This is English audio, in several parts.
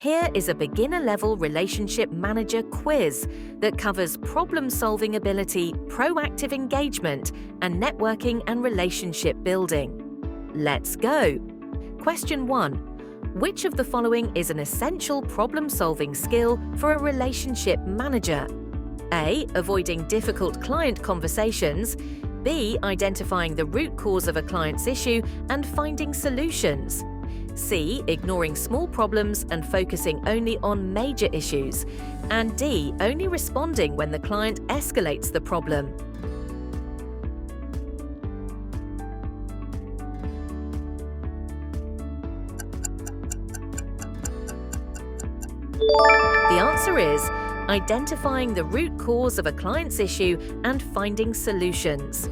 Here is a beginner-level relationship manager quiz that covers problem-solving ability, proactive engagement, and networking and relationship building. Let's go! Question 1. Which of the following is an essential problem-solving skill for a relationship manager? A. Avoiding difficult client conversations. B. Identifying the root cause of a client's issue and finding solutions. C. Ignoring small problems and focusing only on major issues. And D. Only responding when the client escalates the problem. The answer is identifying the root cause of a client's issue and finding solutions.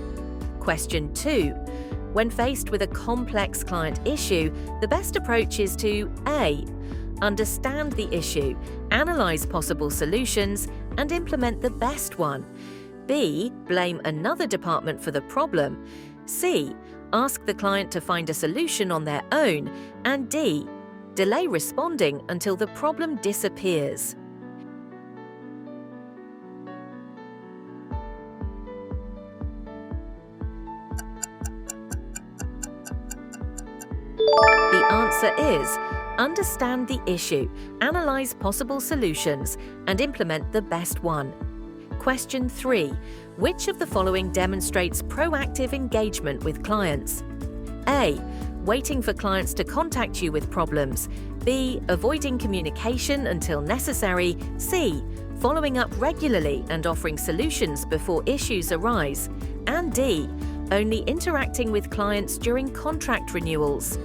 Question 2. When faced with a complex client issue, the best approach is to A. Understand the issue, analyze possible solutions, and implement the best one. B. Blame another department for the problem. C. Ask the client to find a solution on their own. And D. Delay responding until the problem disappears. The answer is understand the issue, analyze possible solutions, and implement the best one. Question 3. Which of the following demonstrates proactive engagement with clients? A. Waiting for clients to contact you with problems. B. Avoiding communication until necessary. C. Following up regularly and offering solutions before issues arise. And D. Only interacting with clients during contract renewals.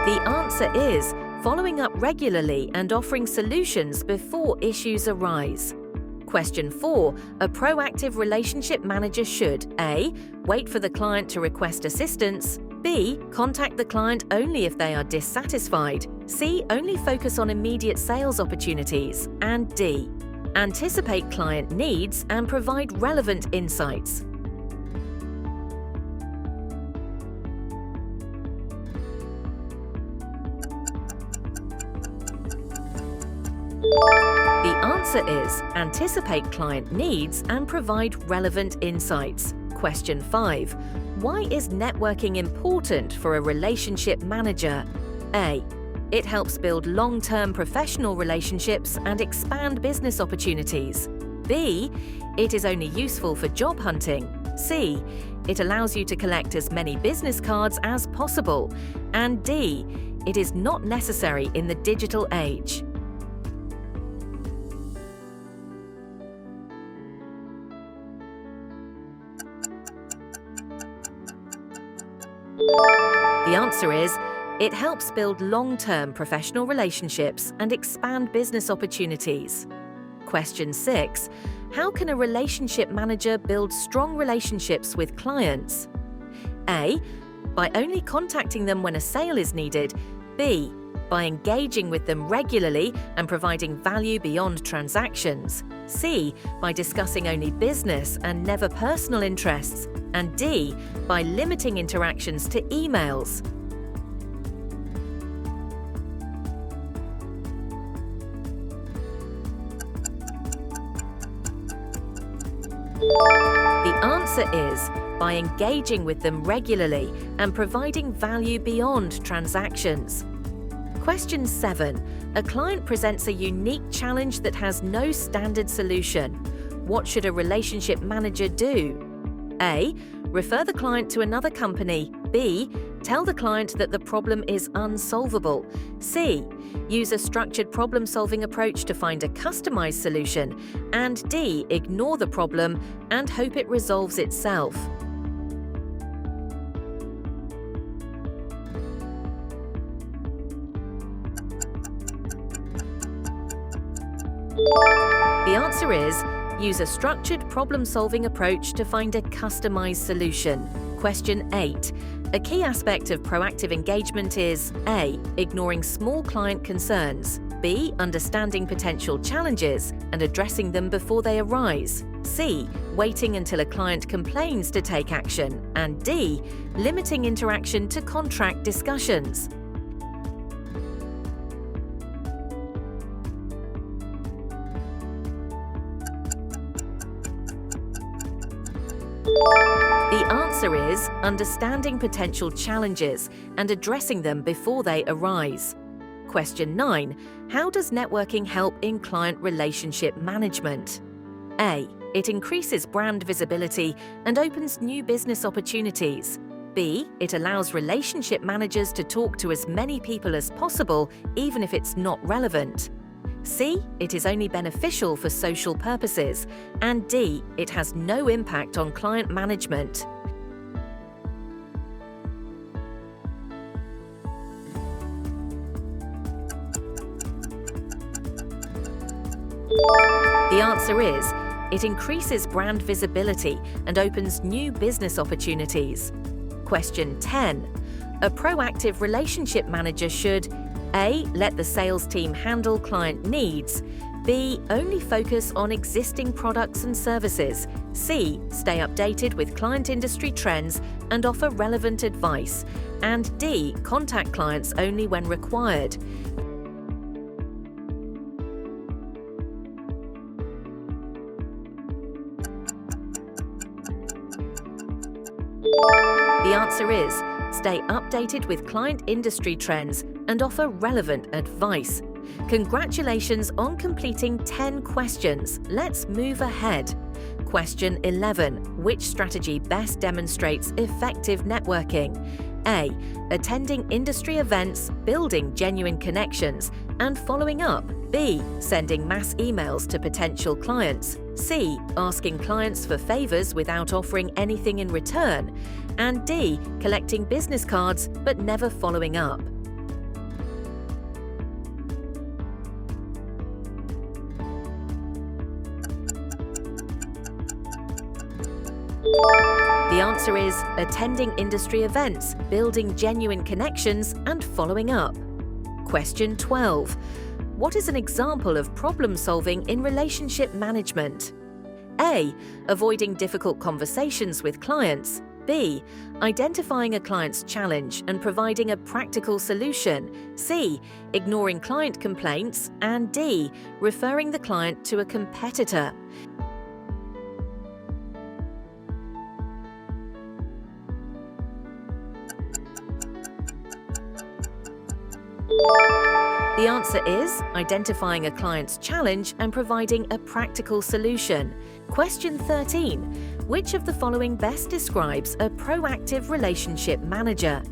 The answer is following up regularly and offering solutions before issues arise. Question 4. A proactive relationship manager should A. Wait for the client to request assistance. B. Contact the client only if they are dissatisfied. C. Only focus on immediate sales opportunities. And D. Anticipate client needs and provide relevant insights. The answer is anticipate client needs and provide relevant insights. Question 5. Why is networking important for a relationship manager? A. It helps build long-term professional relationships and expand business opportunities. B. It is only useful for job hunting. C. It allows you to collect as many business cards as possible. And D. It is not necessary in the digital age. The answer is, it helps build long-term professional relationships and expand business opportunities. Question 6. How can a relationship manager build strong relationships with clients? A. By only contacting them when a sale is needed. B. By engaging with them regularly and providing value beyond transactions. C. By discussing only business and never personal interests. And D. By limiting interactions to emails. The answer is by engaging with them regularly and providing value beyond transactions. Question 7. A client presents a unique challenge that has no standard solution. What should a relationship manager do? A. Refer the client to another company. B. Tell the client that the problem is unsolvable. C. Use a structured problem-solving approach to find a customized solution. And D. Ignore the problem and hope it resolves itself. The answer is, use a structured problem-solving approach to find a customized solution. Question 8. A key aspect of proactive engagement is A. Ignoring small client concerns. B. Understanding potential challenges and addressing them before they arise. C. Waiting until a client complains to take action, and D. Limiting interaction to contract discussions. The answer is understanding potential challenges and addressing them before they arise. Question 9. How does networking help in client relationship management? A. It increases brand visibility and opens new business opportunities. B. It allows relationship managers to talk to as many people as possible, even if it's not relevant. C. It is only beneficial for social purposes. And D. It has no impact on client management. The answer is, it increases brand visibility and opens new business opportunities. Question 10. A proactive relationship manager should A. Let the sales team handle client needs. B. Only focus on existing products and services. C. Stay updated with client industry trends and offer relevant advice. And D. Contact clients only when required. The answer is, stay updated with client industry trends and offer relevant advice. Congratulations on completing 10 questions. Let's move ahead. Question 11. Which strategy best demonstrates effective networking? A. Attending industry events, building genuine connections, and following up. B. Sending mass emails to potential clients. C. Asking clients for favors without offering anything in return. And D. Collecting business cards but never following up. The answer is attending industry events, building genuine connections, and following up. Question 12. What is an example of problem solving in relationship management? A. Avoiding difficult conversations with clients. B. Identifying a client's challenge and providing a practical solution. C. Ignoring client complaints. And D. Referring the client to a competitor. The answer is identifying a client's challenge and providing a practical solution. Question 13. Which of the following best describes a proactive relationship manager?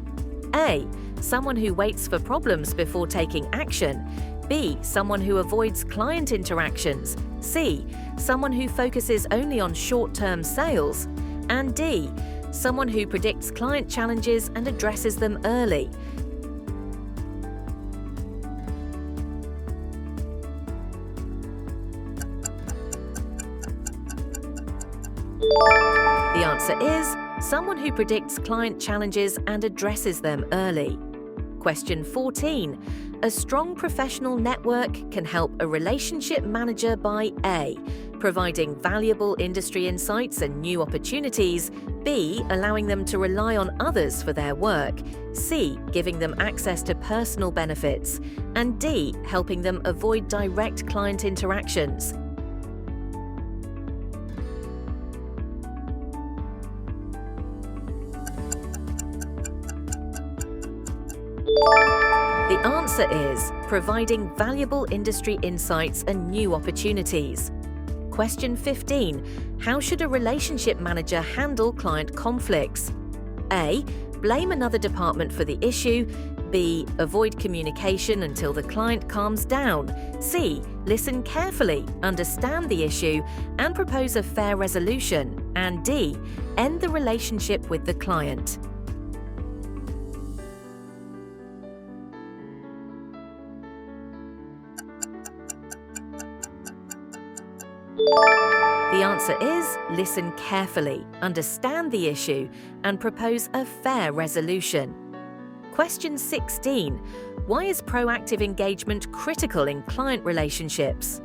A. Someone who waits for problems before taking action. B. Someone who avoids client interactions. C. Someone who focuses only on short-term sales. And D. Someone who predicts client challenges and addresses them early. The answer is someone who predicts client challenges and addresses them early. Question 14. A strong professional network can help a relationship manager by A. Providing valuable industry insights and new opportunities. B. Allowing them to rely on others for their work. C. Giving them access to personal benefits. And D. Helping them avoid direct client interactions. The answer is providing valuable industry insights and new opportunities. Question 15. How should a relationship manager handle client conflicts? A. Blame another department for the issue. B. Avoid communication until the client calms down. C. Listen carefully, understand the issue, and propose a fair resolution. And D. End the relationship with the client. The answer is listen carefully, understand the issue, and propose a fair resolution. Question 16. Why is proactive engagement critical in client relationships?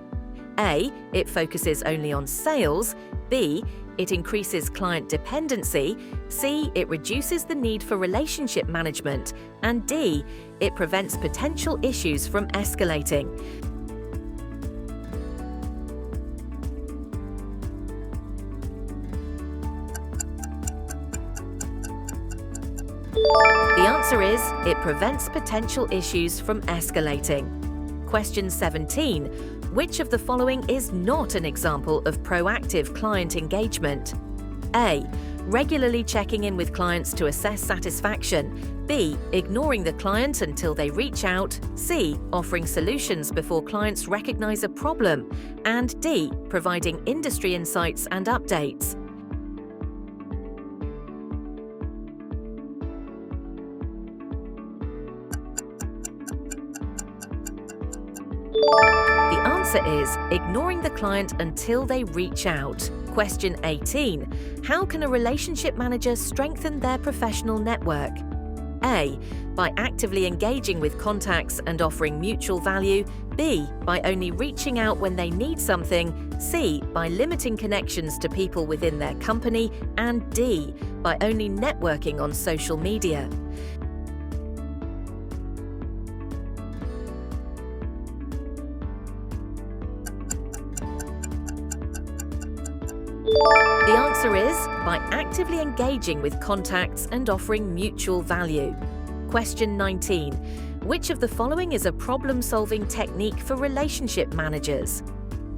A. It focuses only on sales. B. It increases client dependency. C. It reduces the need for relationship management. And D. It prevents potential issues from escalating. The answer is, it prevents potential issues from escalating. Question 17. Which of the following is not an example of proactive client engagement? A. Regularly checking in with clients to assess satisfaction. B. Ignoring the client until they reach out. C. Offering solutions before clients recognize a problem. And D. Providing industry insights and updates. The answer is ignoring the client until they reach out. Question 18. How can a relationship manager strengthen their professional network? A. By actively engaging with contacts and offering mutual value. B. By only reaching out when they need something. C. By limiting connections to people within their company. And D. By only networking on social media. The answer is by actively engaging with contacts and offering mutual value. Question 19. Which of the following is a problem-solving technique for relationship managers?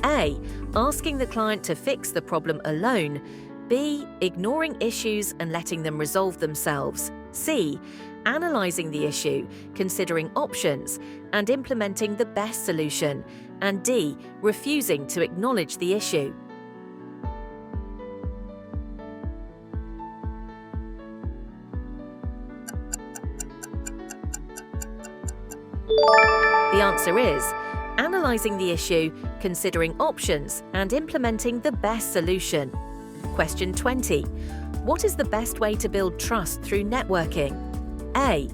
A. Asking the client to fix the problem alone. B. Ignoring issues and letting them resolve themselves. C. Analyzing the issue, considering options, and implementing the best solution. And D. Refusing to acknowledge the issue. The answer is analyzing the issue, considering options, and implementing the best solution. Question 20. What is the best way to build trust through networking? A.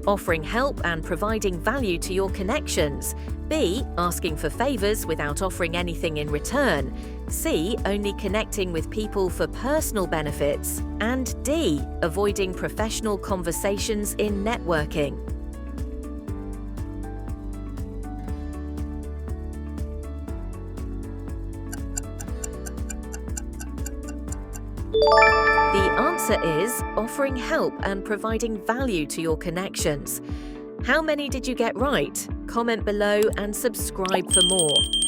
Offering help and providing value to your connections. B. Asking for favors without offering anything in return. C. Only connecting with people for personal benefits. And D. Avoiding professional conversations in networking. The answer is offering help and providing value to your connections. How many did you get right? Comment below and subscribe for more.